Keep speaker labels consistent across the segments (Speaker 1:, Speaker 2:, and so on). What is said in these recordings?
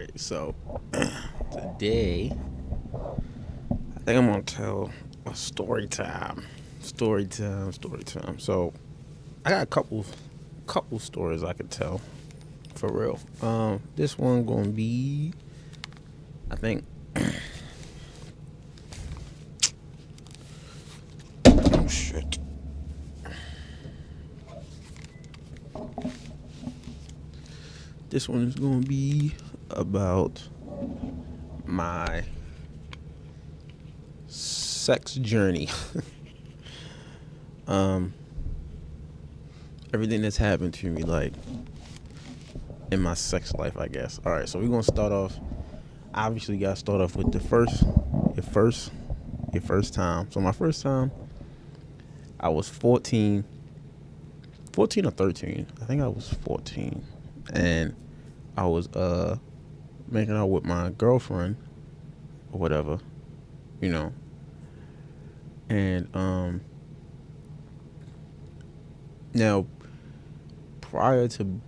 Speaker 1: right, so today I think I'm gonna tell a story time. Story time, story time. So I got a couple stories I could tell for real. This one gonna be I think oh shit. This one is gonna be about my sex journey. um Everything that's happened to me like in my sex life, I guess. All right, so we're gonna start off. Obviously, got to start off with your first, your first time. So my first time, I was 14, 14 or 13. I think I was 14, and I was making out with my girlfriend or whatever, you know. And now prior to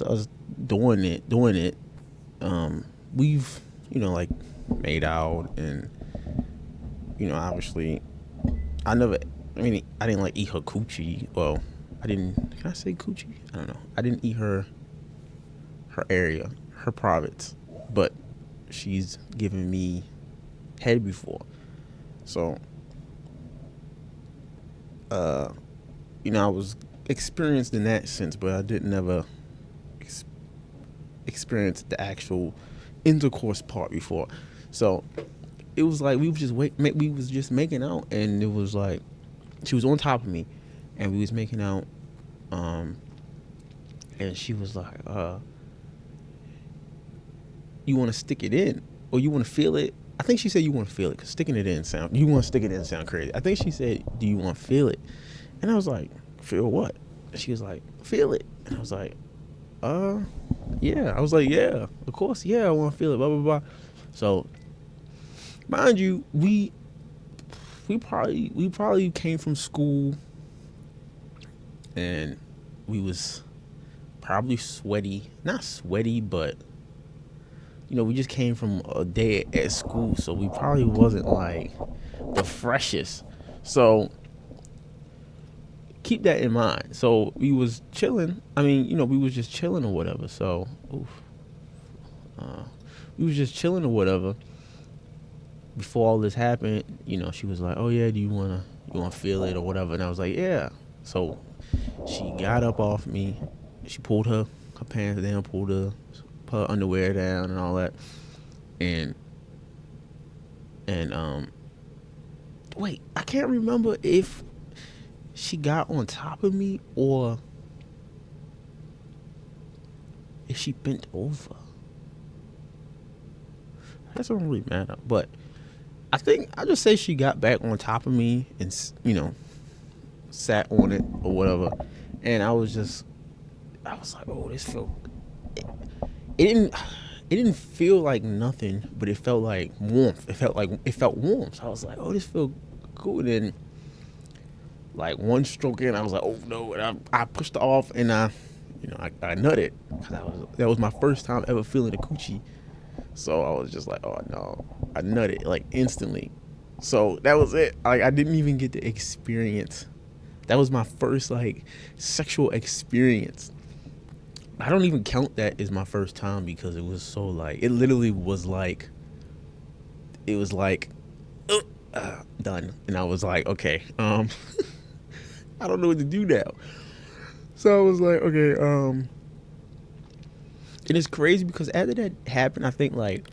Speaker 1: us doing it, we've like made out, and obviously I never. I mean, I didn't like eat her coochie. Well, I didn't. Can I say coochie? I don't know. I didn't eat her area, her privates, but she's given me head before. So, uh, I was experienced in that sense, but I didn't ever ex- experience the actual intercourse part before. So it was like we was just making out, and it was like she was on top of me, and we was making out, um, and she was like, "You want to stick it in, or you want to feel it?" I think she said you want to feel it, because sticking it in sound. You want to stick it in sound crazy. I think she said, "Do you want to feel it?" And I was like, "Feel what?" And she was like, "Feel it." And I was like, "Uh, yeah." I was like, "Yeah, of course, yeah, I want to feel it." Blah blah blah. So, mind you, we probably came from school, and we was probably sweaty, not sweaty, but we just came from a day at school, so we probably wasn't like the freshest. So keep that in mind. So we was chilling. I mean, we was just chilling or whatever. So, uh, we was just chilling or whatever. Before all this happened, she was like, "Oh yeah, do you wanna feel it or whatever?" And I was like, "Yeah." So she got up off me. She pulled her pants down, put her underwear down, and all that. And wait, I can't remember if she got on top of me or if she bent over. That doesn't really matter. But I think I just say she got back on top of me and sat on it or whatever. And I was like, "Oh, this feel." It didn't. It didn't feel like nothing, but it felt like warmth. It felt warm. So I was like, "Oh, this feel good." And like one stroke in, I was like, "Oh no!" And I pushed it off, and I nutted, because that was my first time ever feeling a coochie. So I was just like, "Oh no!" I nutted like instantly. So that was it. Like, I didn't even get to experience. That was my first like sexual experience. I don't even count that as my first time, because it was so like it literally was like it was like done, and I was like, okay, I don't know what to do now. So I was like, okay, and it's crazy because after that happened, I think like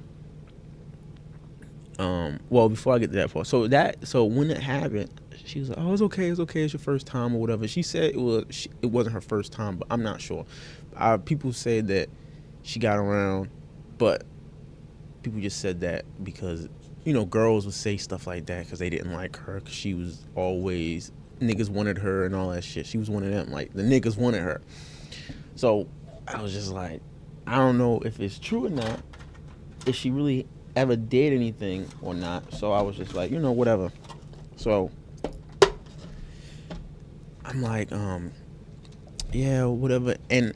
Speaker 1: well, before I get to that part, so when it happened, she was like, "Oh, it's okay, it's your first time or whatever." She said it wasn't her first time, but I'm not sure. People said that she got around, but people just said that because girls would say stuff like that because they didn't like her, because she was always niggas wanted her and all that shit. She was one of them, like the niggas wanted her. So I was just like, I don't know if it's true or not, if she really ever did anything or not. So I was just like, whatever. So I'm like, yeah, whatever. And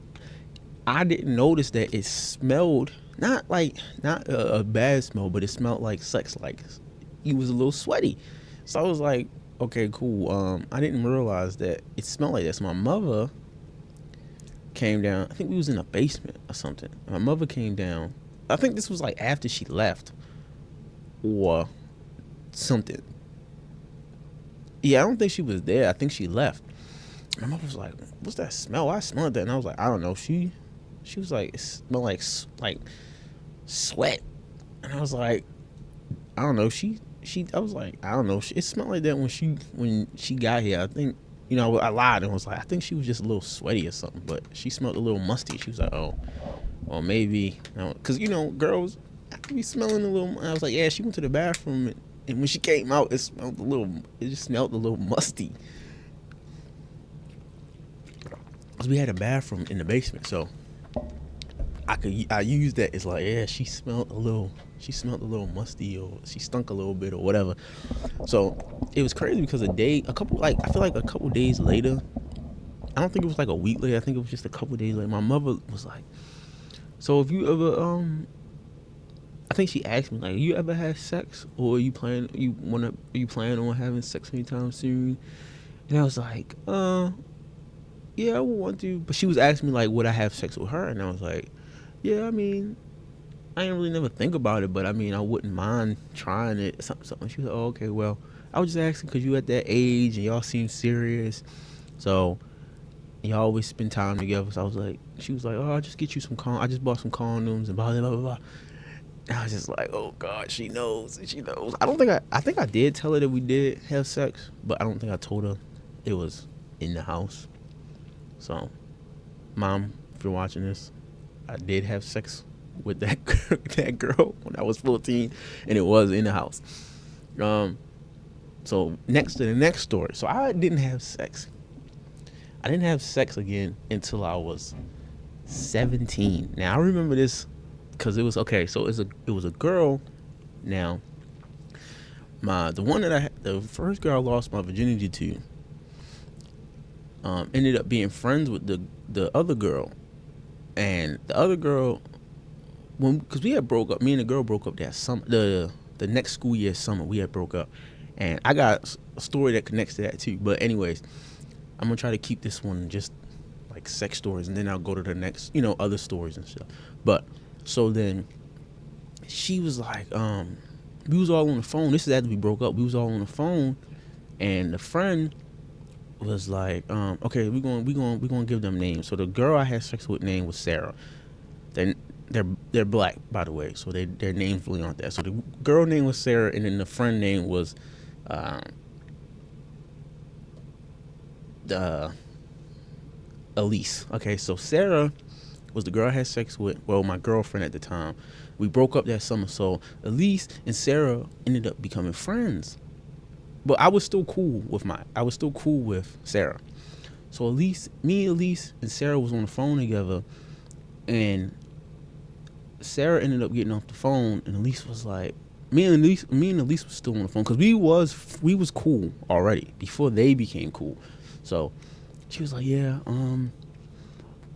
Speaker 1: I didn't notice that it smelled not a bad smell, but it smelled like sex. Like he was a little sweaty. So I was like, okay, cool. I didn't realize that it smelled like that. So my mother came down. I think we was in a basement or something. My mother came down. I think this was like after she left or something. Yeah, I don't think she was there. I think she left. My mother was like, "What's that smell? I smelled that." And I was like, "I don't know." She was like, "It smelled like sweat." And I was like, "I don't know." I was like, "I don't know." It smelled like that when she got here. I think, I lied and was like, I think she was just a little sweaty or something. But she smelled a little musty. She was like, "Oh, or maybe," because girls be smelling a little. I was like, "Yeah." She went to the bathroom and when she came out, it smelled a little. It just smelled a little musty. Cause we had a bathroom in the basement, so I used that as like, yeah, she smelled a little musty, or she stunk a little bit or whatever. So it was crazy because I feel like a couple days later, I don't think it was like a week later, I think it was just a couple days later, my mother was like, "So if you ever I think she asked me like, you ever had sex, or you plan on having sex anytime soon?" And I was like, yeah, I would want to. But she was asking me like, would I have sex with her? And I was like, yeah, I mean, I didn't really never think about it, but I mean, I wouldn't mind trying it. Something. She was like, "Oh, okay, well, I was just asking because you at that age and y'all seem serious, so y'all always spend time together." So she was like, "Oh, I'll just get you I just bought some condoms and blah blah blah blah." And I was just like, "Oh God, she knows. She knows." I think I did tell her that we did have sex, but I don't think I told her it was in the house. So, Mom, if you're watching this, I did have sex with that girl when I was 14, and it was in the house. So next to the next story. So I didn't have sex. I didn't have sex again until I was 17. Now I remember this because it was okay. So it was a girl. Now, the first girl I lost my virginity to, ended up being friends with the other girl, and the other girl, because we had broke up. Me and the girl broke up that summer. The next school year summer, we had broke up, and I got a story that connects to that too. But anyways, I'm gonna try to keep this one just like sex stories, and then I'll go to the next, other stories and stuff. But so then she was like, we was all on the phone. This is after we broke up. We was all on the phone, and the friend was like, okay, we gonna give them names. So the girl I had sex with name was Sarah. They're black, by the way, so their names really aren't that. So the girl name was Sarah, and then the friend name was Elise. Okay, so Sarah was the girl I had sex with. Well, my girlfriend at the time. We broke up that summer, so Elise and Sarah ended up becoming friends. But I was still cool with Sarah. So Elise and Sarah was on the phone together, and Sarah ended up getting off the phone, and Elise was like, me and Elise was still on the phone because we was cool already before they became cool. So she was like, "Yeah, I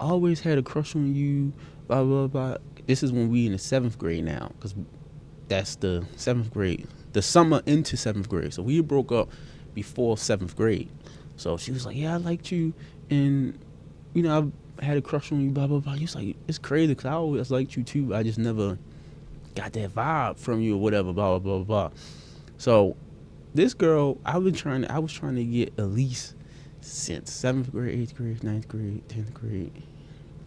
Speaker 1: always had a crush on you, blah blah blah." This is when we in the 7th grade now, because that's the 7th grade, the summer into 7th grade. So we broke up before 7th grade. So she was like, "Yeah, I liked you, and I had a crush on you, blah blah blah." He was like, "It's crazy because I always liked you too. I just never got that vibe from you or whatever, blah blah blah blah." So this girl, I was trying to get Elise since 7th grade, 8th grade, 9th grade, 10th grade.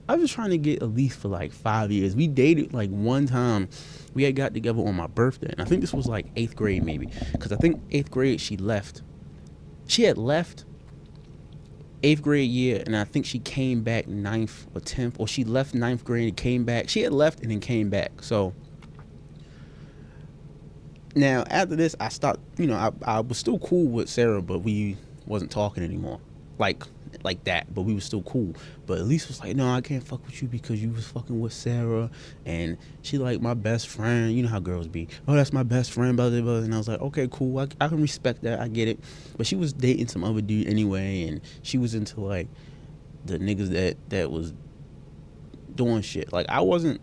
Speaker 1: I was trying to get Elise for like 5 years. We dated like one time. We had got together on my birthday, and I think this was like 8th grade maybe, because I think 8th grade she left. She had left 8th grade year, and I think she came back 9th or 10th, or she left 9th grade and came back. She had left and then came back. So now after this, I stopped. I was still cool with Sarah, but we wasn't talking anymore, like that. But we was still cool. But Elise was like, "No, I can't fuck with you because you was fucking with Sarah, and she like my best friend. You know how girls be. Oh, that's my best friend, blah blah blah." And I was like, "Okay, cool. I can respect that. I get it." But she was dating some other dude anyway, and she was into like the niggas that was doing shit. Like I wasn't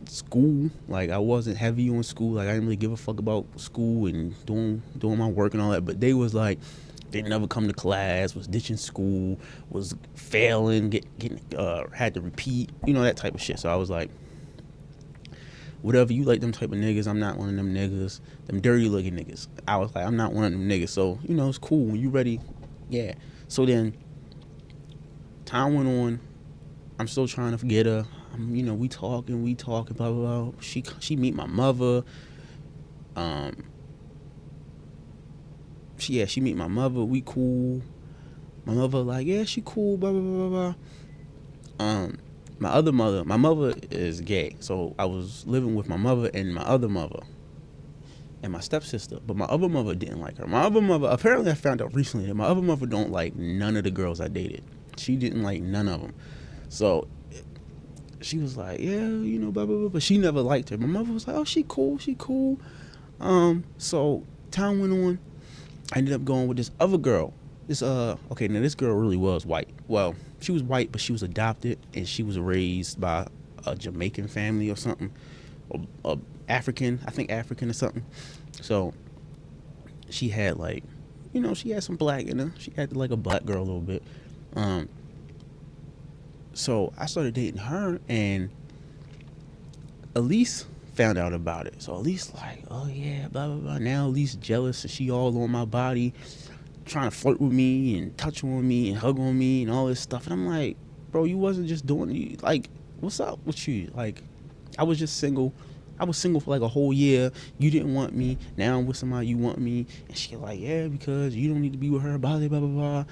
Speaker 1: school. Like I wasn't heavy on school. Like I didn't really give a fuck about school and doing my work and all that. But they was like, they never come to class, was ditching school, was failing, getting had to repeat, that type of shit. So I was like, whatever, you like them type of niggas, I'm not one of them niggas, them dirty looking niggas. I was like, I'm not one of them niggas. So it's cool when you ready. Yeah. So then time went on. I'm still trying to forget her. We talking, blah blah blah. She meet my mother. She meet my mother. We cool. My mother like, yeah, she cool. Blah blah blah blah blah. My mother is gay, so I was living with my mother and my other mother and my stepsister. But my other mother didn't like her. My other mother, apparently, I found out recently that my other mother don't like none of the girls I dated. She didn't like none of them. So she was like, yeah, blah, blah, blah. But she never liked her. My mother was like, oh, she cool. So time went on. I ended up going with this other girl. This girl really was white. Well, she was white, but she was adopted, and she was raised by a Jamaican family or something. Or African, I think African or something. So she had like, she had some black in her. She acted like a black girl a little bit. So I started dating her, and Elise found out about it. So Elise like, oh yeah, blah blah blah. Now Elise jealous, and she all on my body, trying to flirt with me and touch on me and hug on me and all this stuff. And I'm like, bro, you wasn't just doing it. Like, what's up with you? Like, I was just single. I was single for like a whole year. You didn't want me. Now I'm with somebody you want me. And she like, yeah, because you don't need to be with her. Blah blah blah blah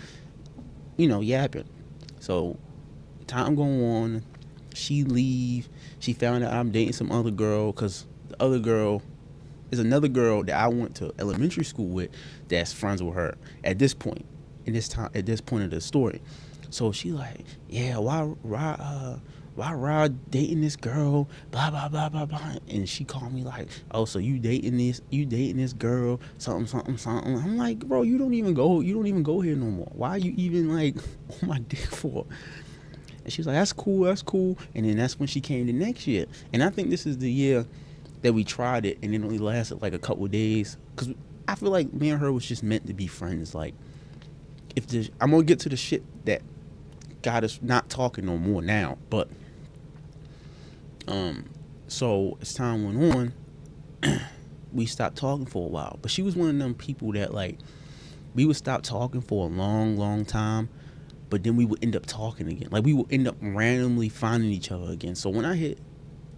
Speaker 1: blah. Yapping. So time going on, she leave. She found out I'm dating some other girl, because the other girl is another girl that I went to elementary school with that's friends with her at this point of the story. So she like, yeah, why Rod dating this girl, blah blah blah blah blah. And she called me like, oh, so you dating this girl, something. I'm like, bro, you don't even go here no more. Why are you even like on my dick for? And she was like, that's cool. And then that's when she came the next year. And I think this is the year that we tried it, and it only lasted like a couple of days. Because I feel like me and her was just meant to be friends. Like, I'm going to get to the shit that got us not talking no more now. But, so as time went on, we stopped talking for a while. But she was one of them people that, like, we would stop talking for a long, long time, but then we would end up talking again. Like, we would end up randomly finding each other again. So when I hit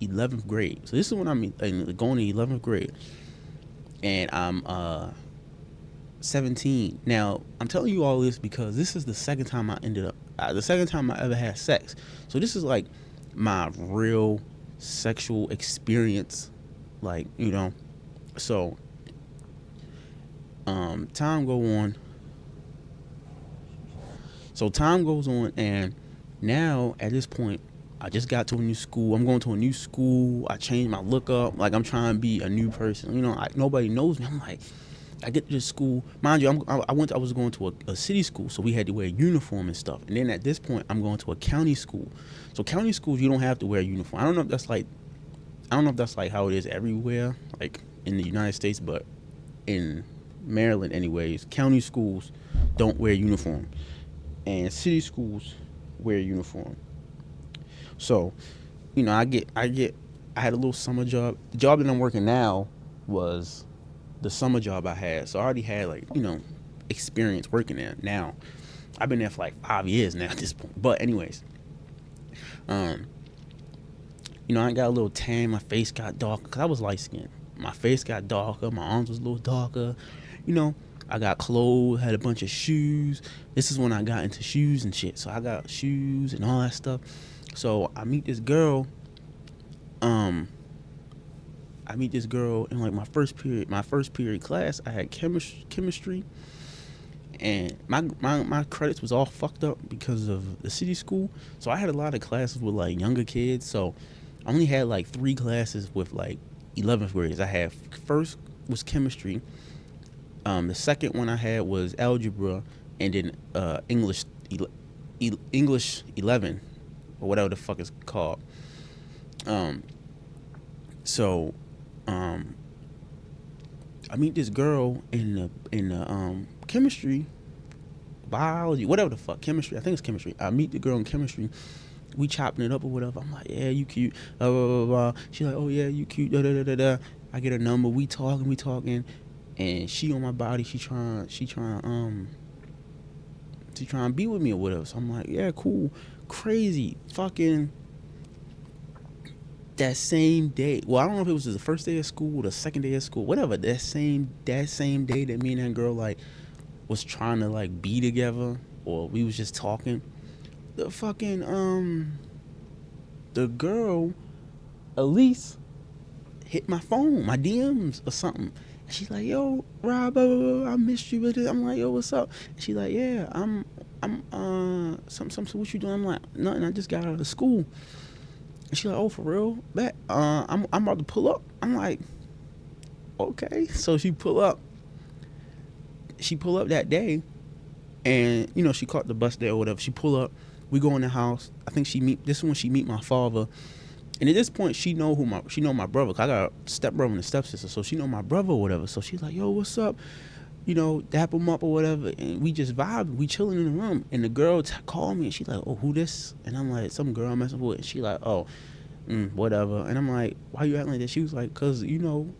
Speaker 1: 11th grade, so this is when I'm going to 11th grade, and I'm 17. Now, I'm telling you all this because this is the second time I ever had sex. So this is like my real sexual experience, like, so time goes on, and now at this point, I just got to a new school. I'm going to a new school. I changed my look up. Like, I'm trying to be a new person. Nobody knows me. I'm like, I get to this school. Mind you, I was going to a city school, so we had to wear a uniform and stuff. And then at this point, I'm going to a county school. So county schools, you don't have to wear a uniform. I don't know if that's like how it is everywhere, like in the United States, but in Maryland, anyways, county schools don't wear uniform, and city schools wear uniform. So, I had a little summer job. The job that I'm working now was the summer job I had. So I already had, like, experience working there. Now, I've been there for like 5 years now at this point. But anyways, I got a little tan. My face got darker because I was light skinned. My face got darker. My arms was a little darker. I got clothes, had a bunch of shoes. This is when I got into shoes and shit. So I got shoes and all that stuff. So I meet this girl. In like my first period class. I had chemistry, and my credits was all fucked up because of the city school. So I had a lot of classes with like younger kids. So I only had like 3 classes with like 11th graders. I had first was chemistry. The second one I had was algebra, and then English 11. or whatever the fuck it's called. So I meet this girl in the chemistry, biology, whatever the fuck, chemistry. I think it's chemistry. I meet the girl in chemistry. We chopping it up or whatever. I'm like, yeah, you cute. Blah, blah, blah, blah. She's like, oh yeah, you cute. Da, da, da, da, da. I get her number. We talking, and she on my body. She trying to be with me or whatever. So I'm like, yeah, cool. Crazy. Fucking that same day. Well, I don't know if it was the first day of school or the second day of school, whatever. That same day that me and that girl like was trying to like be together, or we was just talking. The fucking the girl, Elise, hit my phone, my DMs or something. And she's like, yo, Rob, blah, blah, blah, I missed you with it. I'm like, yo, what's up? And she's like, yeah, I'm some what you doing? I'm like, nothing, I just got out of school. And she's like, oh, for real? Bet I'm about to pull up. I'm like, okay. So she pull up that day, and you know, she caught the bus there or whatever. She pull up, we go in the house. I think this is when she meet my father. And at this point, she know my brother. 'Cause I got a stepbrother and a stepsister, so she know my brother or whatever. So she's like, yo, what's up? You know, dap him up or whatever. And we just vibe. We chilling in the room. And the girl called me, and she's like, oh, who this? And I'm like, some girl I'm messing with. And she like, oh, whatever. And I'm like, why you acting like that? She was like, cause you know,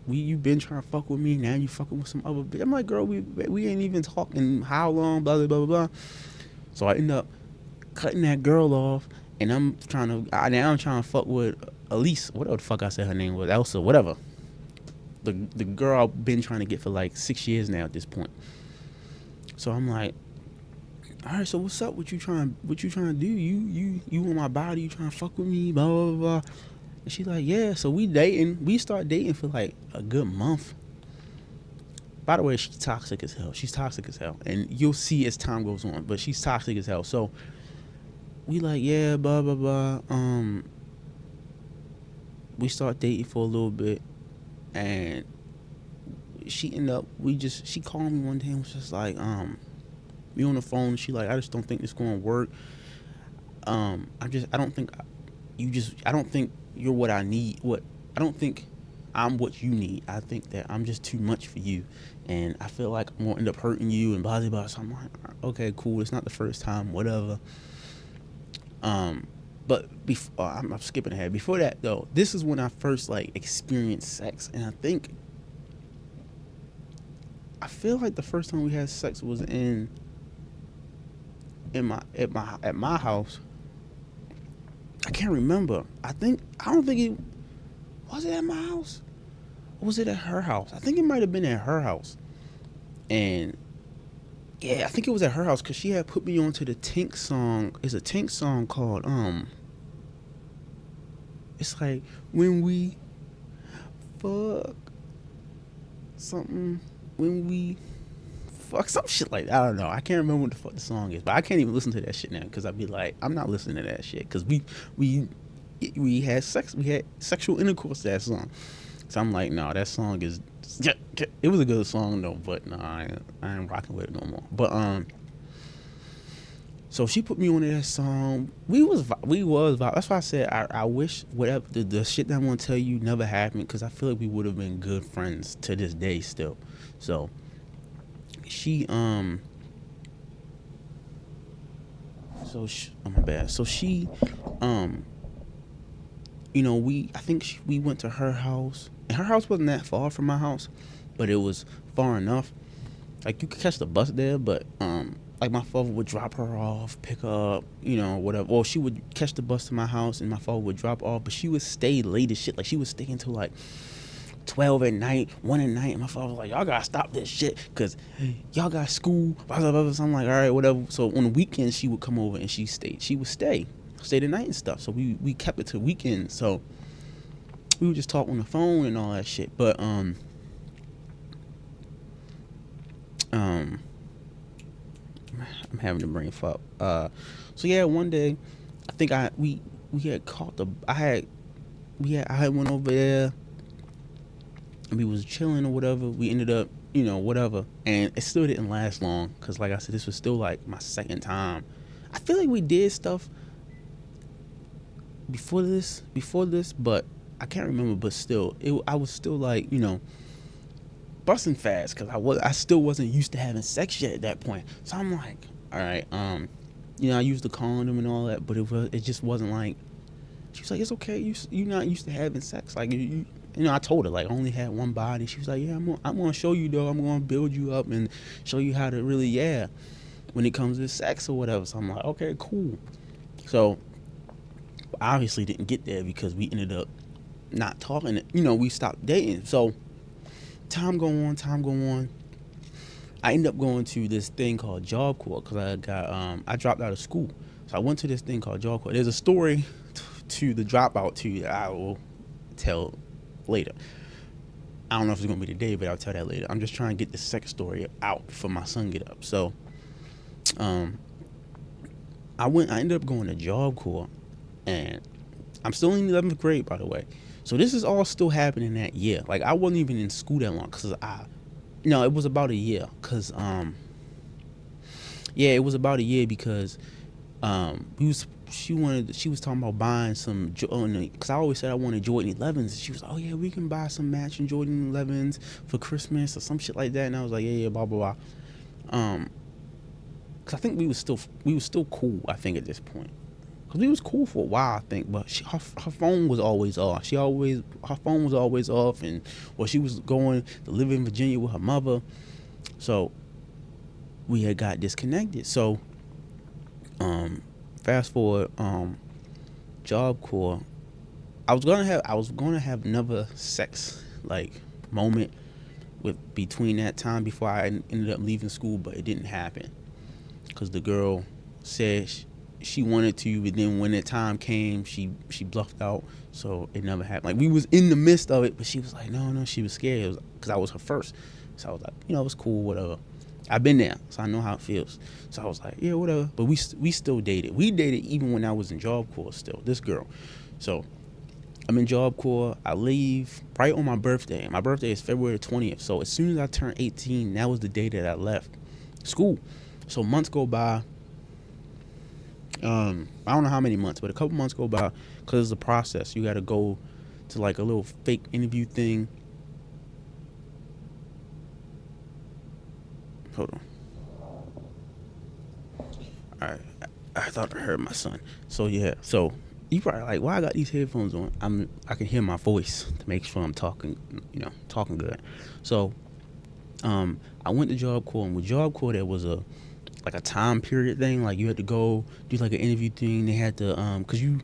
Speaker 1: you been trying to fuck with me. Now you fucking with some other bitch. I'm like, girl, we ain't even talking how long, blah, blah, blah, blah. So I end up cutting that girl off. And I'm trying to fuck with Elise, whatever the fuck I said her name was, Elsa, whatever. The girl I've been trying to get for like 6 years now at this point. So I'm like, all right, so what's up? What you trying to do? You on my body? You trying to fuck with me? Blah blah blah. And she's like, yeah. So we dating. We start dating for like a good month. By the way, she's toxic as hell. She's toxic as hell, and you'll see as time goes on. But she's toxic as hell. So we like, yeah, blah blah blah. We start dating for a little bit, and she called me one day and was just like, we on the phone. And she like, I just don't think it's gonna work. I don't think you're what I need. I don't think I'm what you need. I think that I'm just too much for you, and I feel like I'm gonna end up hurting you and blah blah blah. So I'm like, okay, cool. It's not the first time, whatever. But I'm skipping ahead. Before that though, this is when I first like experienced sex, and I feel like the first time we had sex was at my house. I can't remember. I don't think it was it at my house, or was it at her house? I think it might have been at her house, and yeah, I think it was at her house because she had put me onto the Tink song. It's a Tink song called it's like when we fuck something, when we fuck some shit like that. I don't know. I can't remember what the fuck the song is, but I can't even listen to that shit now because I'd be like, I'm not listening to that shit because we had sex, we had sexual intercourse to that song. So I'm like, no, that song is. It was a good song though, but no, I ain't rocking with it no more. But so she put me on that song. We was vibe. That's why I said I wish whatever the shit that I'm gonna tell you never happened, because I feel like we would have been good friends to this day still. So she oh my bad. So she you know, we went to her house, and her house wasn't that far from my house, but it was far enough. Like you could catch the bus there, but like my father would drop her off, pick her up, you know, whatever. Well, she would catch the bus to my house, and my father would drop off, but she would stay late as shit. Like she would stay until like 12 at night, 1 at night, and my father was like, y'all gotta stop this shit, cause y'all got school, blah, blah, blah. So I'm like, all right, whatever. So on the weekends, she would come over and she would stay the night and stuff. So we kept it to weekends. So we would just talk on the phone and all that shit. But I'm having a brain fuck. So yeah, one day I think we had caught I had went over there and we was chilling or whatever. We ended up, you know, whatever, and it still didn't last long because, like I said, this was still like my second time. I feel like we did stuff
Speaker 2: before this, but I can't remember. But still, I was still like, busting fast because I still wasn't used to having sex yet at that point. So I'm like, all right, I used the condom and all that, but it just wasn't like. She was like, it's okay. You're not used to having sex. Like I told her like I only had one body. She was like, yeah, I'm gonna show you though. I'm gonna build you up and show you how to really when it comes to sex or whatever. So I'm like, okay, cool. So obviously didn't get there because we ended up not talking. We stopped dating. So time go on. I ended up going to this thing called Job Corps because I dropped out of school. So I went to this thing called Job Corps. There's a story to the dropout too that I will tell later. I don't know if it's gonna be today, but I'll tell that later. I'm just trying to get the sex story out before my son get up. So, I ended up going to Job Corps, and I'm still in 11th grade, by the way. So this is all still happening that year. Like I wasn't even in school that long because no, it was about a year. Cause it was about a year because she was talking about buying some because I always said I wanted Jordan 11s. She was like, oh yeah, we can buy some matching Jordan 11s for Christmas or some shit like that. And I was like, yeah, blah blah blah. Because I think we was still cool. I think at this point, because we was cool for a while. I think, but her phone was always off. Her phone was always off, and she was going to live in Virginia with her mother, so we had got disconnected. So, fast forward, Job Corps. I was gonna have another sex like moment between that time before I ended up leaving school, but it didn't happen because the girl said she wanted to, but then when the time came, she bluffed out, so it never happened. Like we was in the midst of it, but she was like, no, she was scared because I was her first. So I was like, it was cool, whatever. I've been there, so I know how it feels. So I was like, yeah, whatever. But we still dated. We dated even when I was in Job Corps still, this girl. So I'm in Job Corps. I leave right on my birthday. My birthday is February 20th. So as soon as I turned 18, that was the day that I left school. So months go by. I don't know how many months, but a couple months go by because it's a process. You got to go to like a little fake interview thing. Hold on. All right. I thought I heard my son. So yeah. So you probably like, why I got these headphones on? I can hear my voice to make sure I'm talking, talking good. So, I went to Job Corps, and with Job Corps there was a time period thing. Like you had to go do like an interview thing. They had to because you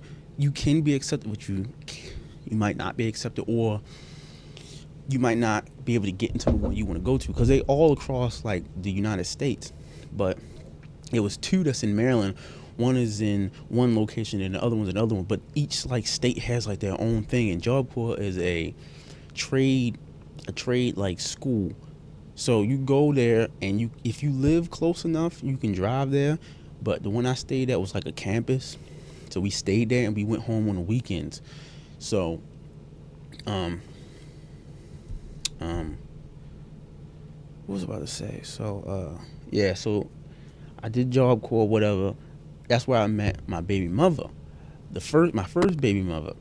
Speaker 2: can be accepted, but you might not be accepted, or you might not be able to get into the one you want to go to because they all across like the United States. But it was two that's in Maryland. One is in one location and the other one's another one. But each like state has like their own thing. And Job Corps is a trade like school. So you go there, and if you live close enough, you can drive there. But the one I stayed at was like a campus, so we stayed there and we went home on the weekends. So, what was I about to say? So, yeah. So I did Job Corps, whatever. That's where I met my baby mother, my first baby mother,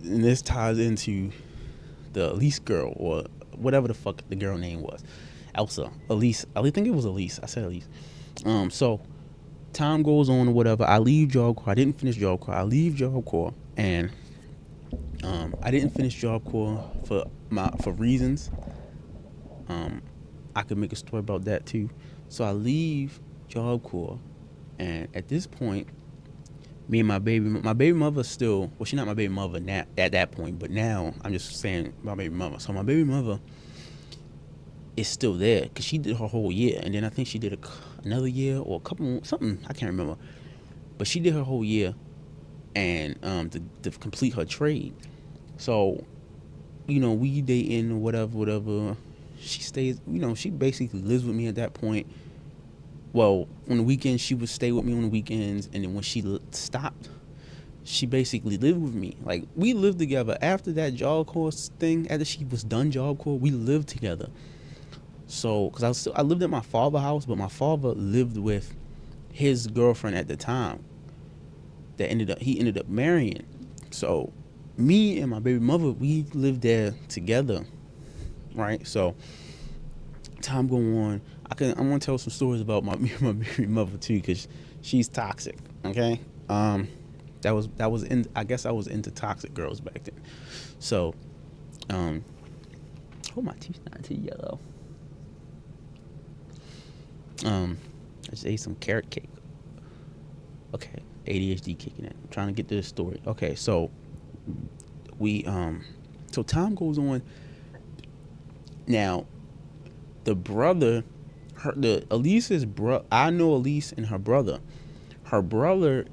Speaker 2: and this ties into the Elise girl or whatever the fuck the girl name was. Elise. I think it was Elise. I said Elise. So time goes on or whatever. I leave Job Corps. I didn't finish Job Corps. I leave Job Corps, and I didn't finish Job Corps for reasons. I could make a story about that too. So I leave Job Corps, and at this point, me and my baby mother still. Well, she's not my baby mother now at that point, but now I'm just saying my baby mother. So my baby mother is still there because she did her whole year, and then I think she did another year or a couple something, I can't remember, but she did her whole year, and to complete her trade. So we dating or whatever. She stays, she basically lives with me at that point. Well, on the weekends she would stay with me on the weekends, and then when she stopped, she basically lived with me. Like we lived together after that Job Corps thing. After she was done Job Corps, we lived together. So, because I lived at my father's house, but my father lived with his girlfriend at the time. He ended up marrying. So me and my baby mother, we lived there together, right? So time go on. I'm gonna tell some stories about my my baby mother too, because she's toxic. Okay. That was in. I guess I was into toxic girls back then. So oh, my teeth's not too yellow. I just ate some carrot cake. Okay, ADHD kicking in. I'm trying to get to this story. Okay, so we so time goes on. Now the brother, the Elise's bro. I know Elise and her brother. Her brother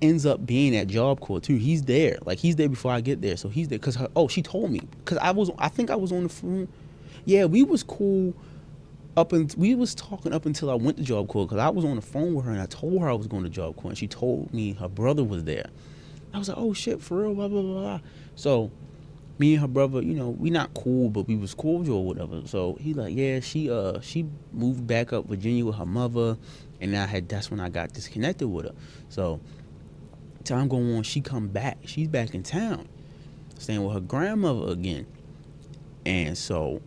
Speaker 2: ends up being at Job Corps too. He's there. Like, he's there before I get there. So he's there because she told me, because I think I was on the phone. Yeah, we was cool we was talking up until I went to Job Corps, because I was on the phone with her and I told her I was going to Job Corps, and she told me her brother was there. I was like, oh shit, for real, blah blah blah blah. So me and her brother, we not cool, but we was cordial or whatever. So he like, yeah, she moved back up Virginia with her mother, and that's when I got disconnected with her. So time going on, she come back. She's back in town, staying with her grandmother again. And so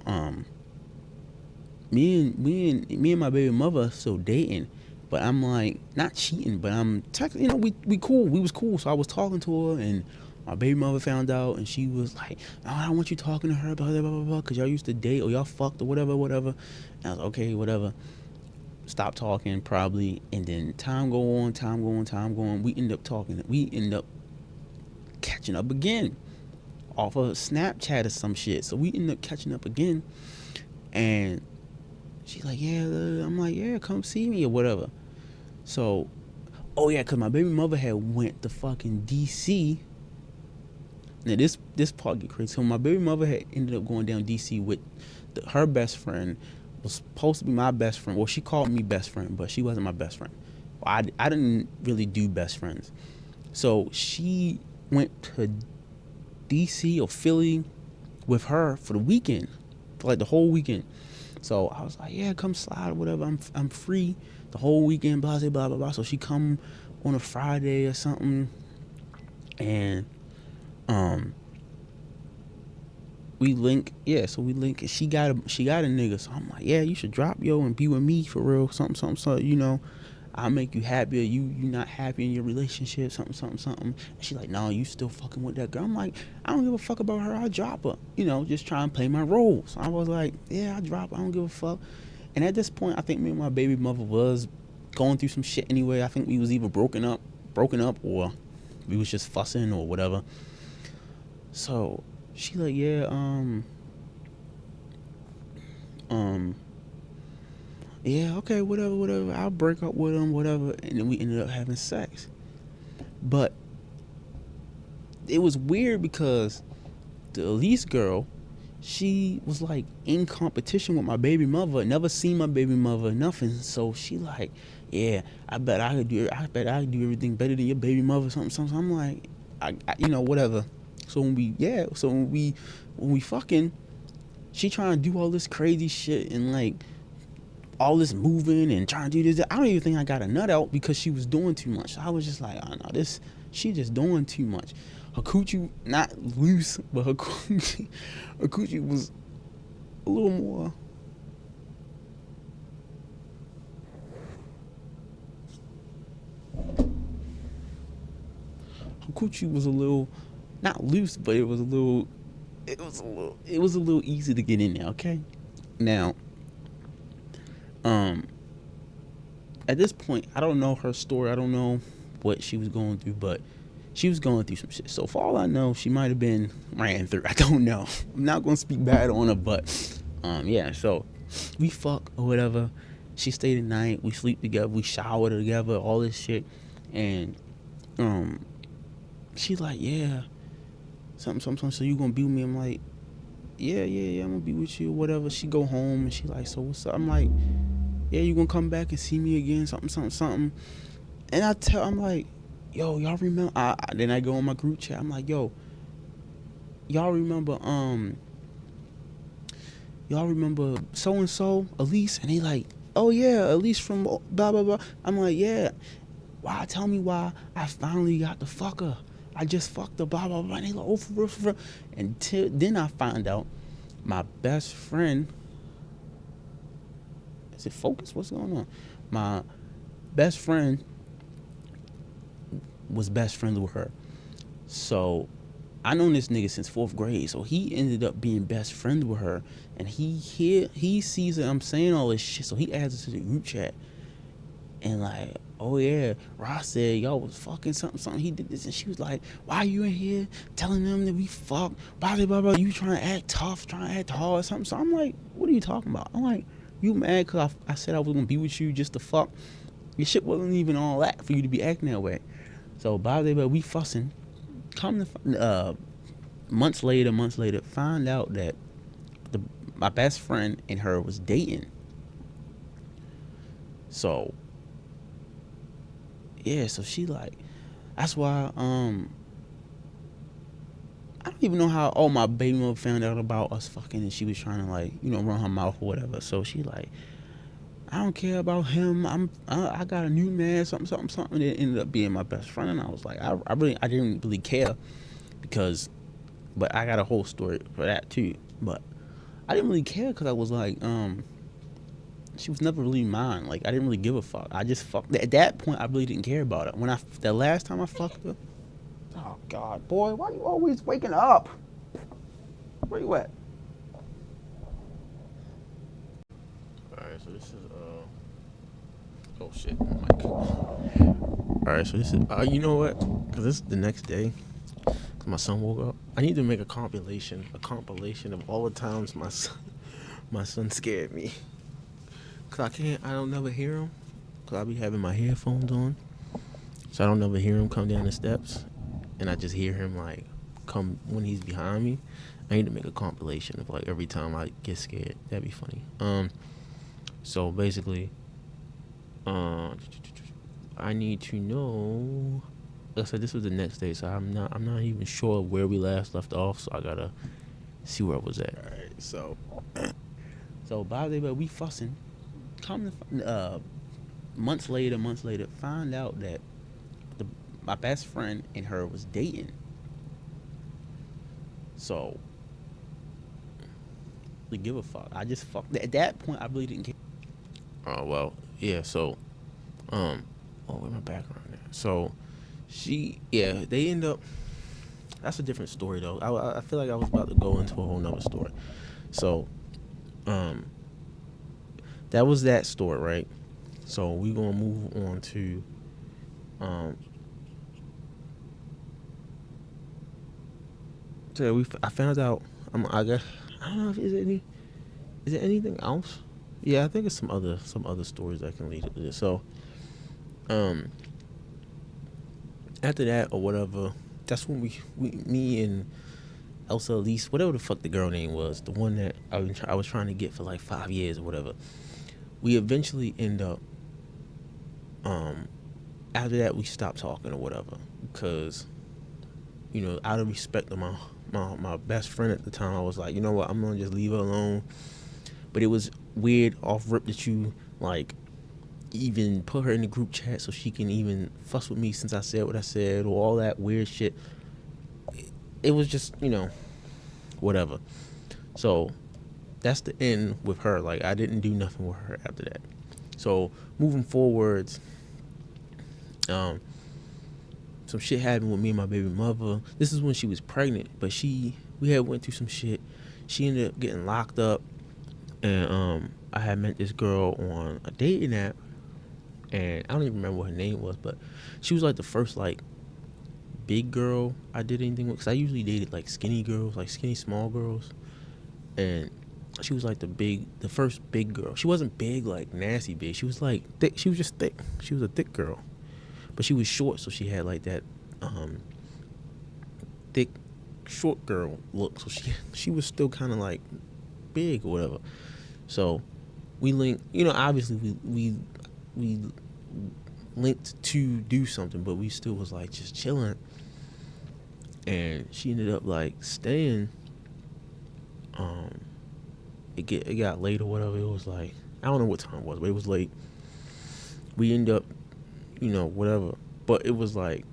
Speaker 2: me and my baby mother still dating, but I'm like, not cheating, but I'm we cool. We was cool. So I was talking to her, and my baby mother found out, and she was like, oh, I don't want you talking to her, blah blah blah blah, because y'all used to date or y'all fucked or whatever. And I was like, okay, whatever. Stop talking probably, and then time go on. We end up talking. We end up catching up again off of Snapchat or some shit. So we end up catching up again, and she's like, yeah. I'm like, yeah, come see me or whatever. So, oh yeah, because my baby mother had went to fucking DC. Now this part get crazy. So my baby mother had ended up going down DC with her best friend. Was supposed to be my best friend. Well, she called me best friend, but she wasn't my best friend. Well, I didn't really do best friends. So she went to DC or Philly with her for the weekend, for like the whole weekend. So I was like, yeah, come slide or whatever. I'm free the whole weekend, blah blah blah blah. So she come on a Friday or something, and we link. Yeah, so we link. She got a nigga. So I'm like, yeah, you should drop and be with me for real. Something. So I'll make you happier. You not happy in your relationship. Something. And she like, no, you still fucking with that girl. I'm like, I don't give a fuck about her. I'll drop her. Just try and play my role. So I was like, yeah, I drop her. I don't give a fuck. And at this point, I think me and my baby mother was going through some shit anyway. I think we was either broken up, or we was just fussing or whatever. So she like, yeah, yeah, okay, whatever. I'll break up with him, whatever. And then we ended up having sex. But it was weird because the Elise girl, she was like in competition with my baby mother. Never seen my baby mother, nothing. So she like, yeah, I bet I could do everything better than your baby mother. Something. I'm like, I whatever. So when we fucking, she trying to do all this crazy shit and like all this moving and trying to do this. I don't even think I got a nut out because she was doing too much. I was just like, oh no, she just doing too much. Her coochie not loose, but her coochie was a little more. Her coochie was a little, not loose, but it was a little easy to get in there. Okay, now, at this point, I don't know her story. I don't know what she was going through, but she was going through some shit. So for all I know, she might have been ran through. I don't know. I'm not gonna speak bad on her, but yeah. So we fuck or whatever. She stayed the night. We sleep together. We shower together. All this shit, and she's like, yeah, something. So you gonna be with me? I'm like, yeah. I'm gonna be with you. Whatever. She go home and she like, so what's up? I'm like, yeah, you gonna come back and see me again? Something. And I'm like, yo, y'all remember? Then I go on my group chat. I'm like, yo, y'all remember so and so, Elise? And they like, oh yeah, Elise from blah blah blah. I'm like, yeah. Why? Tell me why I finally got to fuck her. I just fucked her, blah, blah, blah. And they like, oh, for real, for real. Until then I find out my best friend, is it focus? What's going on? My best friend was best friends with her. So I known this nigga since 4th grade. So he ended up being best friends with her. And he sees that I'm saying all this shit. So he adds it to the group chat. And like, oh yeah, Ross said y'all was fucking something. He did this, and she was like, "Why you in here telling them that we fucked? Blah blah blah blah. You trying to act tough, trying to act hard, something." So I'm like, "What are you talking about?" I'm like, "You mad because I said I was gonna be with you just to fuck? Your shit wasn't even all that for you to be acting that way." So blah blah blah. We fussing. Come to months later, find out that my best friend and her was dating. So yeah, so she like, that's why I don't even know how my baby mother found out about us fucking, and she was trying to like, run her mouth or whatever. So she like, I don't care about him. I got a new man, something. It ended up being my best friend, and I was like, I didn't really care because, but I got a whole story for that too. But I didn't really care because I was like, she was never really mine. Like I didn't really give a fuck. I just fucked. At that point, I really didn't care about it. When the last time I fucked her, oh God, boy, why you always waking up? Where you at?
Speaker 1: Alright, so this is oh shit, mic. Alright, so this is you know what? Cause this is the next day. Cause my son woke up. I need to make a compilation of all the times my son scared me. Cause I don't never hear him. Cause I be having my headphones on, so I don't never hear him come down the steps, and I just hear him like come when he's behind me. I need to make a compilation of like every time I get scared. That'd be funny. So basically, I need to know. Like I said, this was the next day, so I'm not even sure where we last left off. So I gotta see where I was at. All right,
Speaker 2: So by the way, we fussing. Come to months later, find out that my best friend and her was dating. So really give a fuck. I just fucked. At that point, I really didn't care.
Speaker 1: Oh well, yeah. So, where's my background there? So, they end up. That's a different story though. I feel like I was about to go into a whole nother story. So, that was that story, right? So we gonna move on to, so I found out. I guess I don't know if is it anything else? Yeah, I think it's some other stories that can lead to this. So, after that or whatever, that's when me and Elsa Elise, whatever the fuck the girl name was, the one that I was trying to get for like 5 years or whatever. We eventually end up. After that, we stopped talking or whatever because, out of respect to my best friend at the time, I was like, you know what, I'm gonna just leave her alone. But it was weird off rip that you like even put her in the group chat so she can even fuss with me since I said what I said or all that weird shit. It was just whatever. So that's the end with her. Like I didn't do nothing with her after that. So moving forwards, some shit happened with me and my baby mother. This is when she was pregnant, but we had went through some shit. She ended up getting locked up, and I had met this girl on a dating app, and I don't even remember what her name was, but she was like the first like big girl I did anything with, because I usually dated like skinny girls, like skinny small girls, and she was like the first big girl. She wasn't big like nasty big. She was like thick. She was just thick. She was a thick girl, but she was short, so she had like that thick short girl look. So she was still kind of like big or whatever. So we linked. Obviously we linked to do something, but we still was like just chilling. And she ended up like staying. It got late or whatever. It was like, I don't know what time it was, but it was late. We ended up, whatever. But it was like,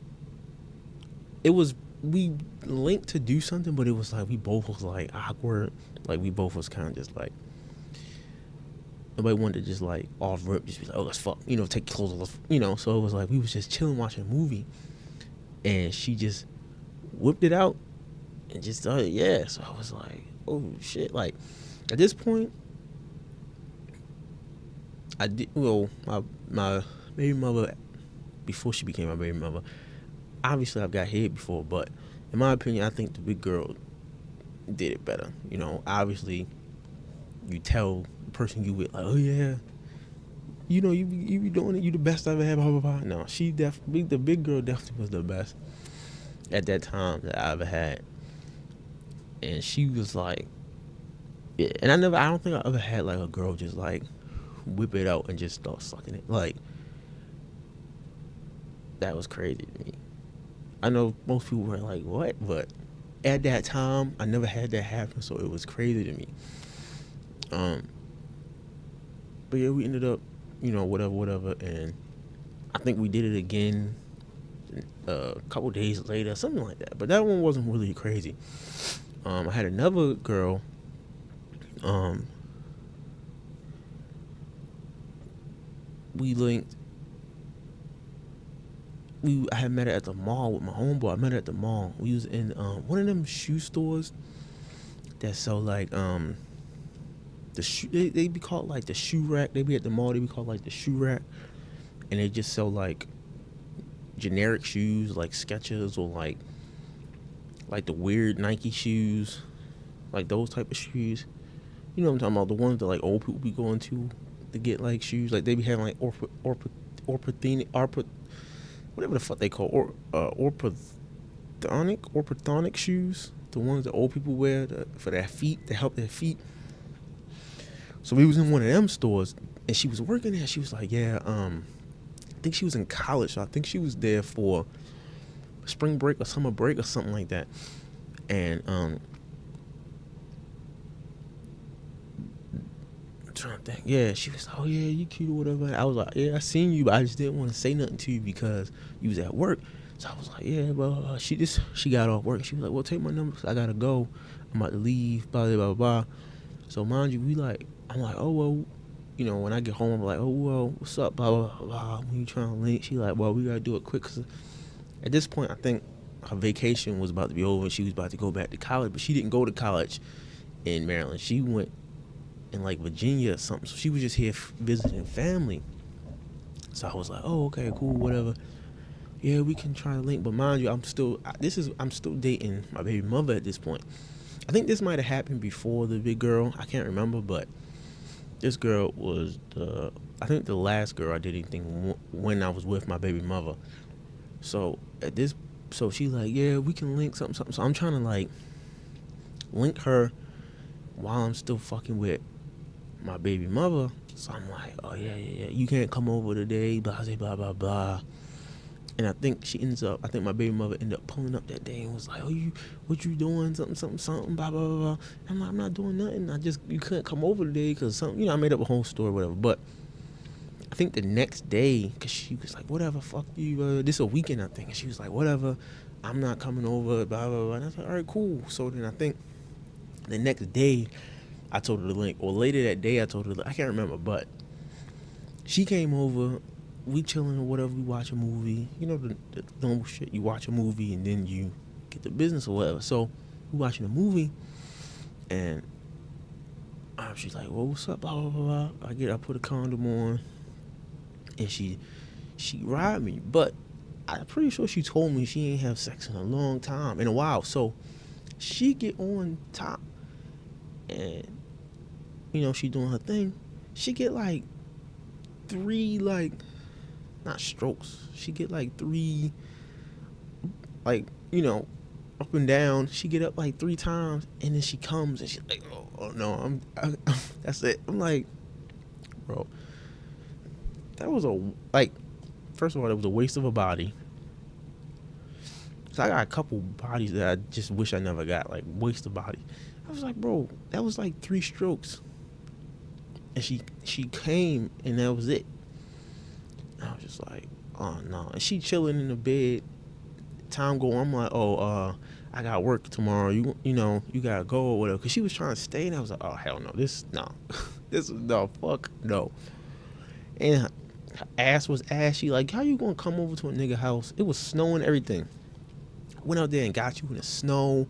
Speaker 1: it was we linked to do something, but it was like we both was like awkward. Like we both was kind of just like nobody wanted to just like off rip, just be like, oh, let's fuck, take clothes off, So it was like we was just chilling watching a movie, and she just whipped it out and just started, yeah. So I was like, oh shit. Like at this point, I did my baby mother before she became my baby mother. Obviously, I've got head before, but in my opinion, I think the big girl did it better. Obviously, you tell the person you with, like, oh yeah, you be doing it. You the best I ever had. Blah blah blah. No, the big girl definitely was the best at that time that I ever had, and she was like, yeah. And I don't think I ever had like a girl just like whip it out and just start sucking it. Like that was crazy to me. I know most people were like, what? But at that time, I never had that happen, so it was crazy to me. But yeah, we ended up, whatever, and I think we did it again a couple days later, something like that. But that one wasn't really crazy. I had another girl. We linked. I had met her at the mall with my homeboy. I met her at the mall. We was in one of them shoe stores that sell like the shoe. They be called like the shoe rack. They be at the mall. They be called like the shoe rack, and they just sell like generic shoes like Skechers or like the weird Nike shoes, like those type of shoes. You know what I'm talking about? The ones that like old people be going to get like shoes. Like they be having like whatever the fuck they call orthothonic shoes. The ones that old people wear for their feet, to help their feet. So we was in one of them stores, and she was working there. She was like, yeah, I think she was in college. So I think she was there for spring break or summer break or something like that. And I'm trying to think. Yeah, she was like, oh yeah, you cute or whatever. I was like, yeah, I seen you, but I just didn't want to say nothing to you because you was at work. So I was like, yeah, well, she got off work. She was like, well, take my number because I gotta go. I'm about to leave. Blah blah blah blah. So mind you, I'm like, oh well, when I get home, I'm like, oh well, what's up? Blah blah blah. Blah. When you trying to link? She like, well, we gotta do it quick. Cause at this point, I think her vacation was about to be over and she was about to go back to college, but she didn't go to college in Maryland. She went in like Virginia or something. So she was just here visiting family. So I was like, oh okay, cool, whatever. Yeah, we can try to link, but mind you, I'm still dating my baby mother at this point. I think this might have happened before the big girl. I can't remember, but this girl was I think the last girl I did anything when I was with my baby mother. So she's like, yeah, we can link something. So I'm trying to like link her while I'm still fucking with my baby mother. So I'm like, oh yeah, you can't come over today, blah blah blah blah. And I think my baby mother ended up pulling up that day and was like, oh, what you doing? Something, blah, blah, blah, blah. I'm like, I'm not doing nothing. You couldn't come over today because something, I made up a whole story or whatever. But I think the next day, because she was like, whatever, fuck you. This is a weekend, I think. And she was like, whatever, I'm not coming over, blah, blah, blah. And I was like, all right, cool. So then I think the next day, I told her to link. Or later that day, I told her I can't remember, but she came over. We chilling or whatever, we watch a movie. The normal shit. You watch a movie and then you get the business or whatever. So we watching a movie and she's like, well, what's up? Blah, blah, blah, blah. I put a condom on and she ride me. But I'm pretty sure she told me she ain't have sex in a while. So she get on top and, she doing her thing. She get like 3 not strokes. She get like 3, up and down. She get up like 3 times, and then she comes, and she's like, "Oh no, that's it." I'm like, bro, that was first of all, that was a waste of a body. So I got a couple bodies that I just wish I never got, like waste of body. I was like, bro, that was like 3 strokes, and she came, and that was it. I was just like, oh no. And she chilling in the bed time go, I'm like, oh, I got work tomorrow. You know, you gotta go or whatever. Cause she was trying to stay, and I was like, oh hell no, this no, this is no fuck no. And her ass was ashy. Like, how you gonna come over to a nigga house? It was snowing, everything. Went out there and got you in the snow,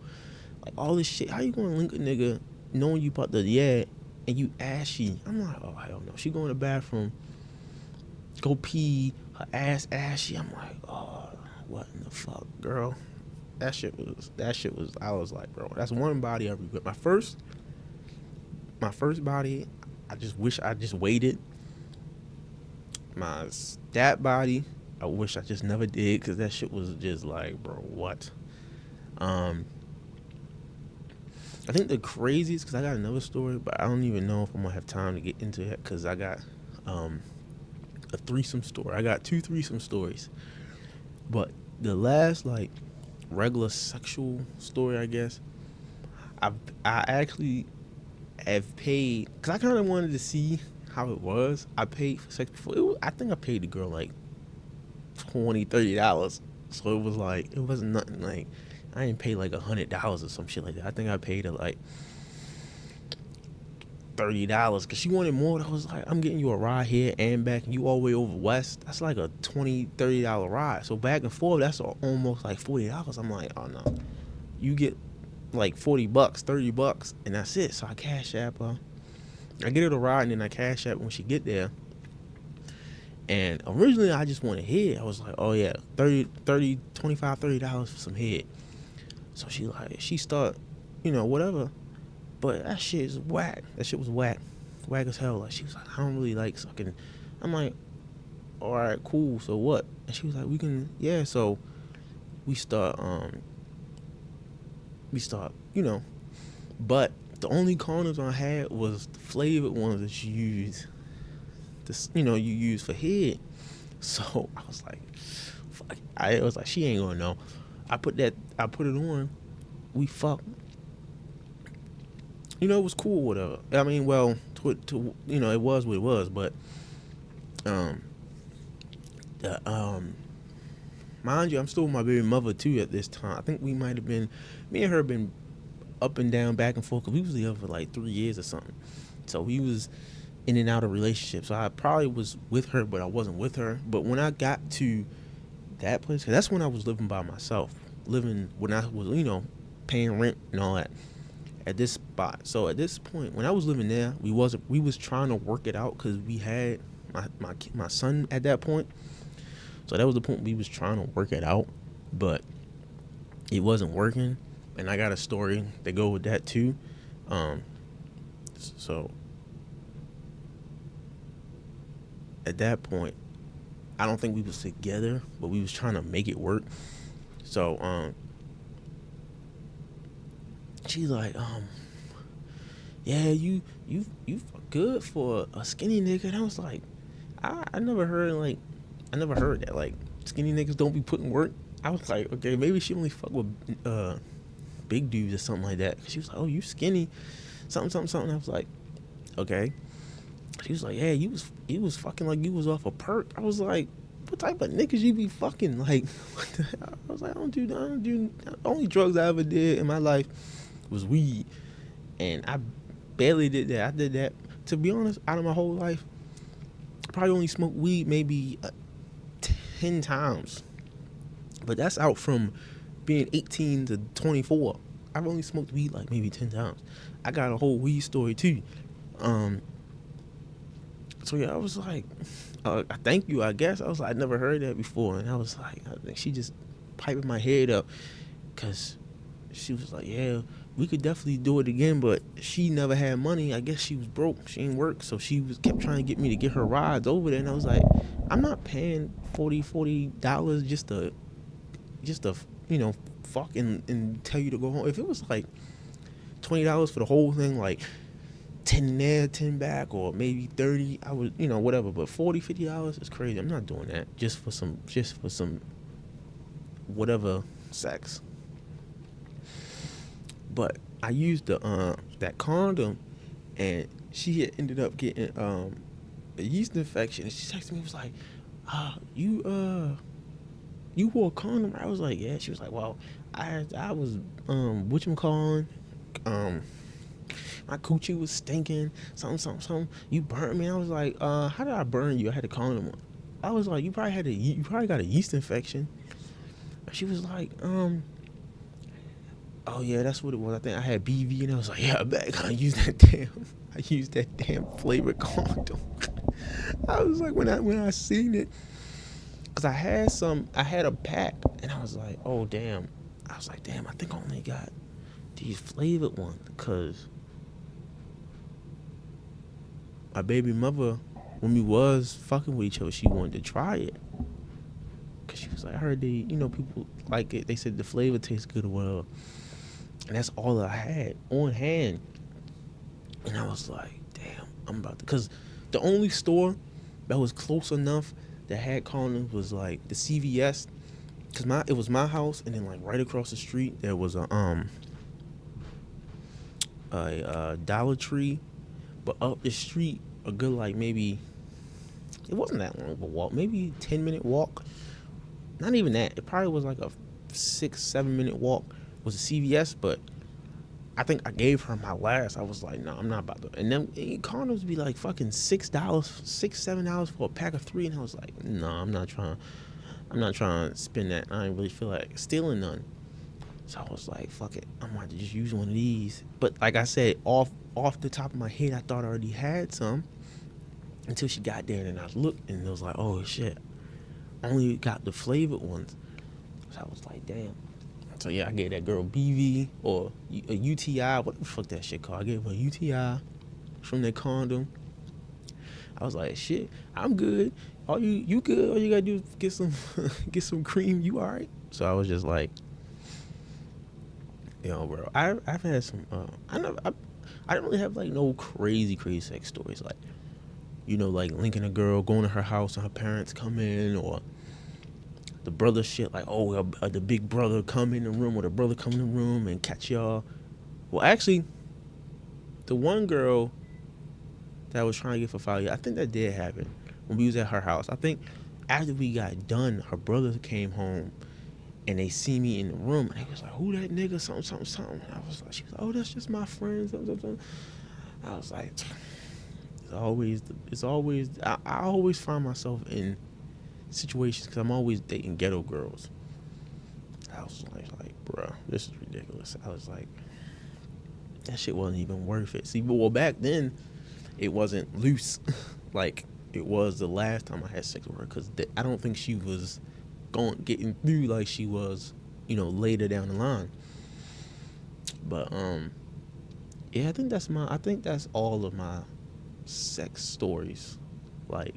Speaker 1: like all this shit. How you gonna link a nigga knowing you about the and you ashy? I'm like, oh hell no. She go in the bathroom, go pee, her ass ashy. I'm like, oh, what in the fuck, girl? That shit was. I was like, bro, that's one body I regret. My first body, I just wish I just waited. My stat body, I wish I just never did, because that shit was just like, bro, what? I think the craziest, because I got another story, but I don't even know if I'm gonna have time to get into it, because I got a threesome story. I got 2 threesome stories, but the last like regular sexual story, I guess, I actually have paid, because I kind of wanted to see how it was. I paid for sex before. I think I paid the girl like $20-$30, so it was like, it wasn't nothing like, I didn't pay like $100 or some shit like that. I think I paid her like $30 because she wanted more. I was like, I'm getting you a ride here and back, and you all the way over west. That's like a $20-$30 ride. So back and forth, that's almost like $40. I'm like, oh no, you get like $40, $30, and that's it. So I cash app her. I get her to ride, and then I cash app when she get there. And originally I just wanted head. I was like, oh yeah, $25-$30 for some head. So she start, whatever. But that shit is whack. That shit was whack. Whack as hell. Like, she was like, I don't really like sucking. I'm like, all right, cool. So what? And she was like, yeah. So we start, but the only condoms I had was the flavored ones that you use. You use for head. So I was like, fuck. I was like, she ain't gonna know. I put it on. We fucked. It was cool, whatever. I mean, well, it was what it was, but, mind you, I'm still with my baby mother too at this time. I think we might have been, me and her been up and down, back and forth, because we was together for like 3 years or something. So we was in and out of relationships. So I probably was with her, but I wasn't with her. But when I got to that place, because that's when I was living by myself, when I was, paying rent and all that. At this spot. So at this point, when I was living there, we was trying to work it out, because we had my son at that point. So that was the point we was trying to work it out, but it wasn't working. And I got a story that go with that too. So at that point, I don't think we was together, but we was trying to make it work. So she's like, yeah, you good for a skinny nigga. And I was like, I never heard that, like, skinny niggas don't be putting work. I was like, okay, maybe she only fuck with big dudes or something like that. She was like, oh, you skinny, something. I was like, okay. She was like, yeah, you was fucking like you was off a perk. I was like, what type of niggas you be fucking? Like, what the hell? I was like, I don't do the only drugs I ever did in my life was weed, and I barely did that. I did that, to be honest, out of my whole life, I probably only smoked weed maybe 10 times, but that's out from being 18 to 24. I've only smoked weed like maybe 10 times. I got a whole weed story too. So yeah, I was like, thank you, I guess. I was like, I never heard that before, and I was like, I think she just piping my head up, because she was like, yeah, we could definitely do it again, but she never had money. I guess she was broke. She ain't work, so she kept trying to get me to get her rides over there, and I was like, I'm not paying $40 just to fuck and tell you to go home. If it was like $20 for the whole thing, like 10 there, 10 back, or maybe 30, I would, whatever. But $40-$50 is crazy. I'm not doing that just for some whatever sex. But I used that condom, and she had ended up getting a yeast infection. And she texted me, was like, you you wore a condom? I was like, yeah. She was like, well, I was whatchamacallit, my coochie was stinking, something. You burnt me. I was like, how did I burn you? I had a condom on. I was like, you probably got a yeast infection. She was like, oh yeah, that's what it was. I think I had BV, and I was like, yeah, I bet I used that damn flavored condom. I was like, when I seen it, cause I had a pack, and I was like, oh damn. I was like, damn, I think I only got these flavored ones, cause my baby mother, when we was fucking with each other, she wanted to try it. Cause she was like, I heard people like it. They said the flavor tastes good or whatever. And that's all I had on hand. And I was like, damn, I'm about to. Cause the only store that was close enough that had condoms was like the CVS. Cause it was my house, and then like right across the street there was a Dollar Tree, but up the street a good like maybe it wasn't that long of a walk, maybe 10-minute walk. Not even that. It probably was like a 6-7 minute walk. Was a CVS, but I think I gave her my last. I was like, no, I'm not about to. And then condoms be like fucking $6, $7 for a pack of 3, and I was like, no, I'm not trying to spend that. I didn't really feel like stealing none. So I was like, fuck it, I'm going to just use one of these. But like I said, off the top of my head, I thought I already had some until she got there, and I looked, and it was like, oh shit, I only got the flavored ones. So I was like, damn. So yeah, I gave that girl BV or a UTI, what the fuck that shit called. I gave her a UTI from that condom. I was like, shit, I'm good. You good? All you gotta do is get some get some cream. You all right? So I was just like, bro, I've had some. I don't really have like no crazy sex stories, like like linking a girl, going to her house and her parents come in, or the brother shit, like, oh, the big brother come in the room, or the brother come in the room and catch y'all. Well, actually, the one girl that I was trying to get for 5 years, I think that did happen when we was at her house. I think after we got done, her brother came home, and they see me in the room, and they was like, who that nigga, something. And she was like, oh, that's just my friend, something. I was like, it's always, I always find myself in situations, because I'm always dating ghetto girls. I was like, bruh, this is ridiculous. I was like, that shit wasn't even worth it. See, well, back then, it wasn't loose like it was the last time I had sex with her, because I don't think she was getting through like she was, later down the line. But yeah, I think that's all of my sex stories. Like,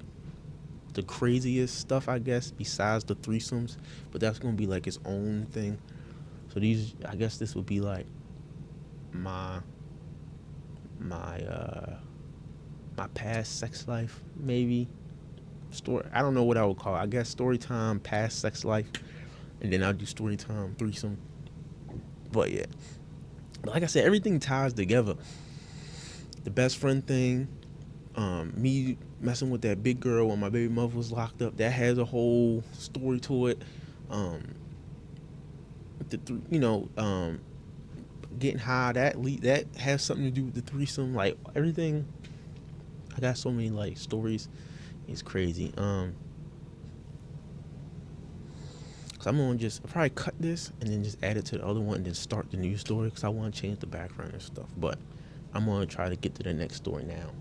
Speaker 1: the craziest stuff, I guess, besides the threesomes, but that's gonna be like its own thing. So I guess this would be like my past sex life, maybe story. I don't know what I would call it. I guess story time, past sex life, and then I'll do story time, threesome. But yeah, like I said, everything ties together. The best friend thing, me messing with that big girl when my baby mother was locked up, that has a whole story to it. Getting high, that has something to do with the threesome. Like, everything, I got so many like stories. It's crazy. So I'm gonna just probably cut this and then just add it to the other one and then start the new story, because I want to change the background and stuff. But I'm gonna try to get to the next story now.